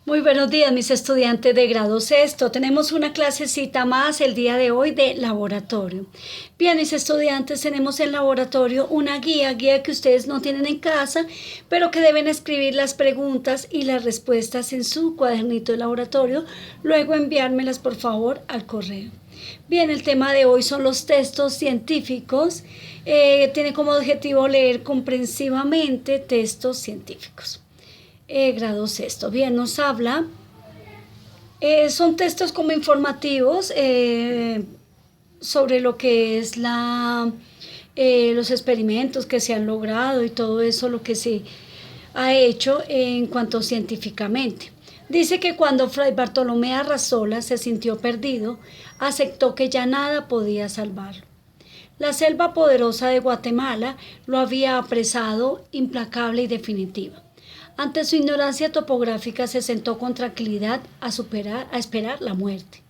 Muy buenos días, mis estudiantes de grado sexto. Tenemos una clasecita más el día de hoy de laboratorio. Bien, mis estudiantes, tenemos en laboratorio una guía que ustedes no tienen en casa, pero que deben escribir las preguntas y las respuestas en su cuadernito de laboratorio, luego enviármelas por favor al correo. Bien, el tema de hoy son los textos científicos. Tiene como objetivo leer comprensivamente textos científicos. Grado sexto. Bien, nos habla, son textos como informativos sobre lo que es los experimentos que se han logrado y todo eso, lo que se ha hecho en cuanto científicamente. Dice que cuando Fray Bartolomé Arrazola se sintió perdido, aceptó que ya nada podía salvarlo. La selva poderosa de Guatemala lo había apresado implacable y definitiva. Ante su ignorancia topográfica se sentó con tranquilidad a esperar la muerte.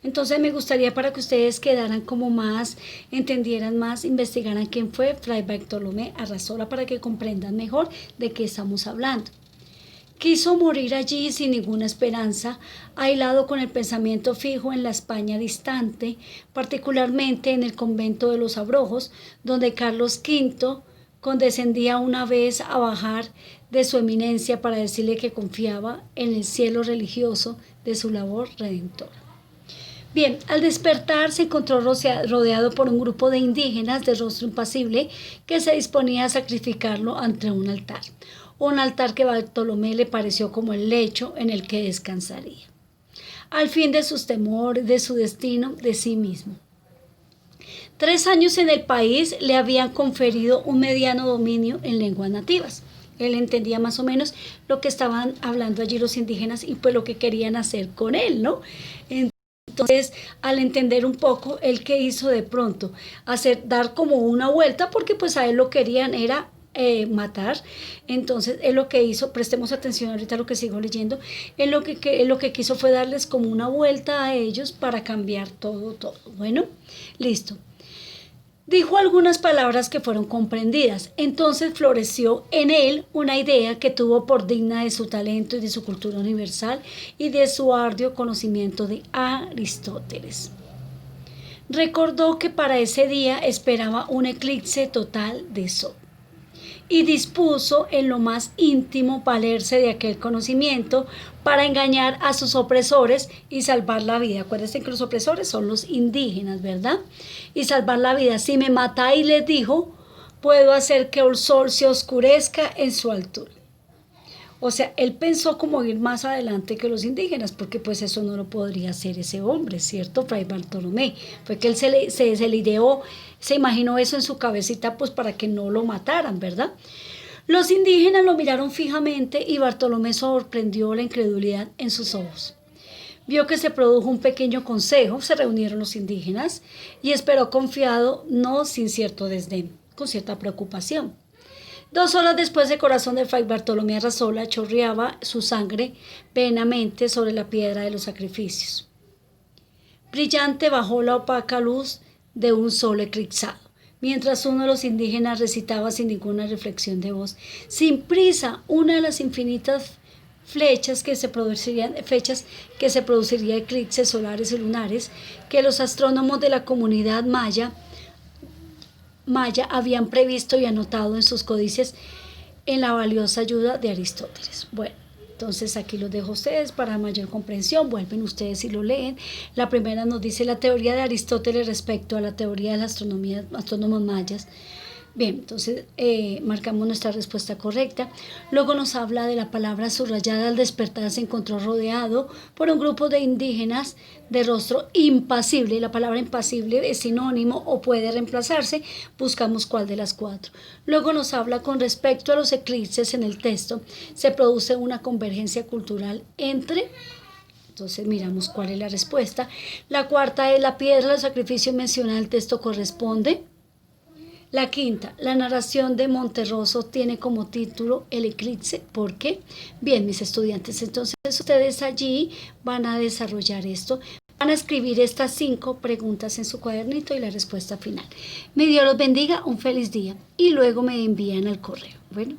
Entonces me gustaría para que ustedes quedaran como más, entendieran más, investigaran quién fue Fray Bartolomé Arrazola para que comprendan mejor de qué estamos hablando. Quiso morir allí sin ninguna esperanza, aislado con el pensamiento fijo en la España distante, particularmente en el convento de los Abrojos, donde Carlos V condescendía una vez a bajar de su eminencia para decirle que confiaba en el cielo religioso de su labor redentora. Bien, al despertar se encontró rodeado por un grupo de indígenas de rostro impasible que se disponía a sacrificarlo ante un altar que a Bartolomé le pareció como el lecho en el que descansaría, al fin de sus temores, de su destino, de sí mismo. 3 años en el país le habían conferido un mediano dominio en lenguas nativas. Él entendía más o menos lo que estaban hablando allí los indígenas y pues lo que querían hacer con él, ¿no? Entonces, al entender un poco, él que hizo de pronto, dar como una vuelta, porque pues a él lo querían era matar. Entonces él lo que hizo, prestemos atención ahorita a lo que sigo leyendo, él lo que quiso fue darles como una vuelta a ellos para cambiar todo. Bueno, listo. Dijo algunas palabras que fueron comprendidas. Entonces floreció en él una idea que tuvo por digna de su talento y de su cultura universal y de su arduo conocimiento de Aristóteles. Recordó que para ese día esperaba un eclipse total de sol y dispuso en lo más íntimo valerse de aquel conocimiento para engañar a sus opresores y salvar la vida. Acuérdense que los opresores son los indígenas, ¿verdad? Y salvar la vida. Si me matáis, les dijo, puedo hacer que el sol se oscurezca en su altura. O sea, él pensó como ir más adelante que los indígenas, porque pues eso no lo podría hacer ese hombre, ¿cierto? Fray Bartolomé. Fue que él se le ideó, se imaginó eso en su cabecita, pues para que no lo mataran, ¿verdad? Los indígenas lo miraron fijamente y Bartolomé sorprendió la incredulidad en sus ojos. Vio que se produjo un pequeño consejo, se reunieron los indígenas y esperó confiado, no sin cierto desdén, con cierta preocupación. 2 horas después, el corazón de Fray Bartolomé Arrazola chorreaba su sangre venenamente sobre la piedra de los sacrificios. Brillante bajo la opaca luz de un sol eclipsado, mientras uno de los indígenas recitaba sin ninguna reflexión de voz, sin prisa, una de las infinitas fechas que se produciría eclipses solares y lunares que los astrónomos de la comunidad maya habían previsto y anotado en sus códices en la valiosa ayuda de Aristóteles. Bueno, entonces aquí los dejo a ustedes para mayor comprensión, vuelven ustedes y lo leen. La primera nos dice la teoría de Aristóteles respecto a la teoría de la astronomía, astrónomos mayas. Bien, entonces marcamos nuestra respuesta correcta. Luego nos habla de la palabra subrayada. Al despertar se encontró rodeado por un grupo de indígenas de rostro impasible. La palabra impasible es sinónimo o puede reemplazarse. Buscamos cuál de las 4. Luego nos habla con respecto a los eclipses en el texto. Se produce una convergencia cultural entre... Entonces miramos cuál es la respuesta. La cuarta es la piedra del sacrificio mencionada en el texto corresponde. La quinta, la narración de Monterroso tiene como título El eclipse. ¿Por qué? Bien, mis estudiantes, entonces ustedes allí van a desarrollar esto. Van a escribir estas 5 preguntas en su cuadernito y la respuesta final. Mi Dios los bendiga, un feliz día. Y luego me envían al correo. Bueno.